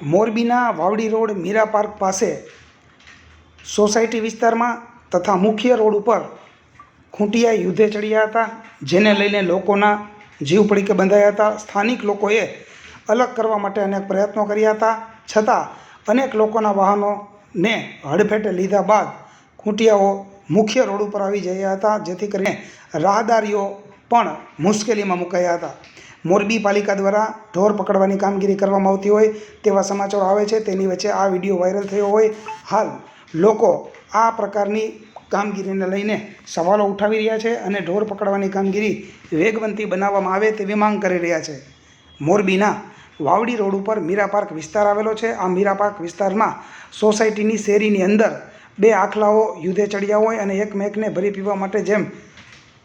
મોરબીના Vavdi road Meera park પાસે society વિસ્તારમાં તથા મુખ્ય રોડ ઉપર ખૂંટિયા યુદ્ધે ચડ્યા હતા, જેને લઈને લોકોના જીવ પડીકે બંધાયા હતા. સ્થાનિક લોકોએ અલગ કરવા માટે અનેક પ્રયત્નો કર્યા હતા, છતાં અનેક લોકોના વાહનોને હડફેટે લીધા બાદ ખૂંટિયાઓ મુખ્ય રોડ ઉપર આવી ગયા હતા, જેથી કરીને રાહદારીઓ પણ મુશ્કેલીમાં મુકાયા હતા. મોરબી પાલિકા દ્વારા ઢોર પકડવાની કામગીરી કરવામાં આવતી હોય તેવા સમાચારો આવે છે. તેની વચ્ચે આ વિડીયો વાયરલ થયો હોય. હાલ લોકો આ પ્રકારની કામગીરીને લઈને સવાલો ઉઠાવી રહ્યા છે અને ઢોર પકડવાની કામગીરી વેગવંતી બનાવવામાં આવે તેવી માંગ કરી રહ્યા છે. મોરબીના વાવડી રોડ ઉપર મીરા પાર્ક વિસ્તાર આવેલો છે. આ મીરા પાર્ક વિસ્તારમાં સોસાયટીની શેરીની અંદર બે આખલાઓ યુદ્ધે ચડ્યા હોય અને એકમેકને ભરી પીવા માટે જેમ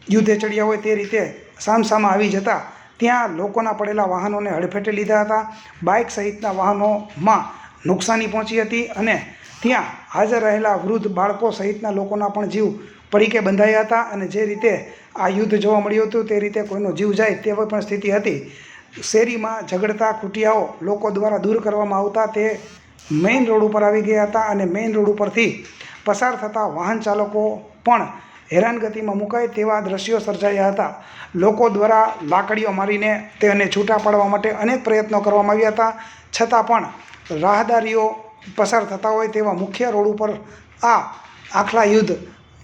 યુદ્ધે ચડ્યા હોય તે રીતે સામસામા આવી જતા ત્યાં લોકોના પડેલા વાહનોને હડફેટે લીધા હતા. બાઇક સહિતના વાહનોમાં નુકસાની પહોંચી હતી અને ત્યાં હાજર રહેલા વૃદ્ધ બાળકો સહિતના લોકોના પણ જીવ પડીકે બંધાયા હતા. અને જે રીતે આ યુદ્ધ જોવા મળ્યું હતું તે રીતે કોઈનો જીવ જાય તેવી પણ સ્થિતિ હતી. શેરીમાં ઝઘડતા ખૂંટિયાઓ લોકો દ્વારા દૂર કરવામાં આવતા તે મેઇન રોડ ઉપર આવી ગયા હતા અને મેઇન રોડ ઉપરથી પસાર થતા વાહન ચાલકો પણ હેરાનગતિમાં મુકાય તેવા દ્રશ્યો સર્જાયા હતા. લોકો દ્વારા લાકડીઓ મારીને તેને છૂટા પાડવા માટે અનેક પ્રયત્નો કરવામાં આવ્યા હતા, છતાં પણ રાહદારીઓ પસાર થતા હોય તેવા મુખ્ય રોડ ઉપર આ આખલા યુદ્ધ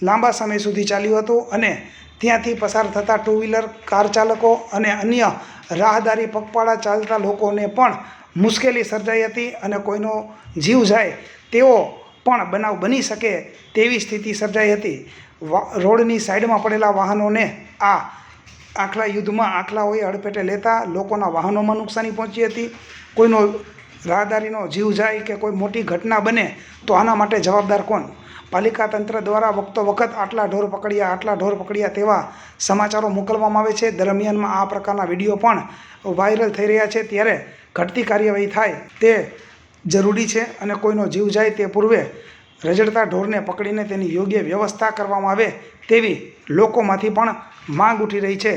લાંબા સમય સુધી ચાલ્યું હતું અને ત્યાંથી પસાર થતા ટુ વ્હીલર, કાર ચાલકો અને અન્ય રાહદારી પગપાળા ચાલતા લોકોને પણ મુશ્કેલી સર્જાઈ હતી અને કોઈનો જીવ જાય તેવો પણ બનાવ બની શકે તેવી સ્થિતિ સર્જાઈ હતી. રોડની સાઈડમાં પડેલા વાહનોને આ આખલા યુદ્ધમાં આખલાઓએ હડફેટે લેતા લોકોના વાહનોમાં નુકસાની પહોંચી હતી. કોઈનો રાહદારીનો જીવ જાય કે કોઈ મોટી ઘટના બને તો આના માટે જવાબદાર કોણ? પાલિકા તંત્ર દ્વારા વખતો વખત આટલા ઢોર પકડ્યા તેવા સમાચારો મોકલવામાં આવે છે. દરમિયાનમાં આ પ્રકારના વિડીયો પણ વાયરલ થઈ રહ્યા છે, ત્યારે ઘટતી કાર્યવાહી થાય તે જરૂરી છે અને કોઈનો જીવ જાય તે પૂર્વે રઝળતા ઢોરને પકડીને તેની યોગ્ય વ્યવસ્થા કરવામાં આવે તેવી લોકોમાંથી પણ માંગ ઉઠી રહી છે.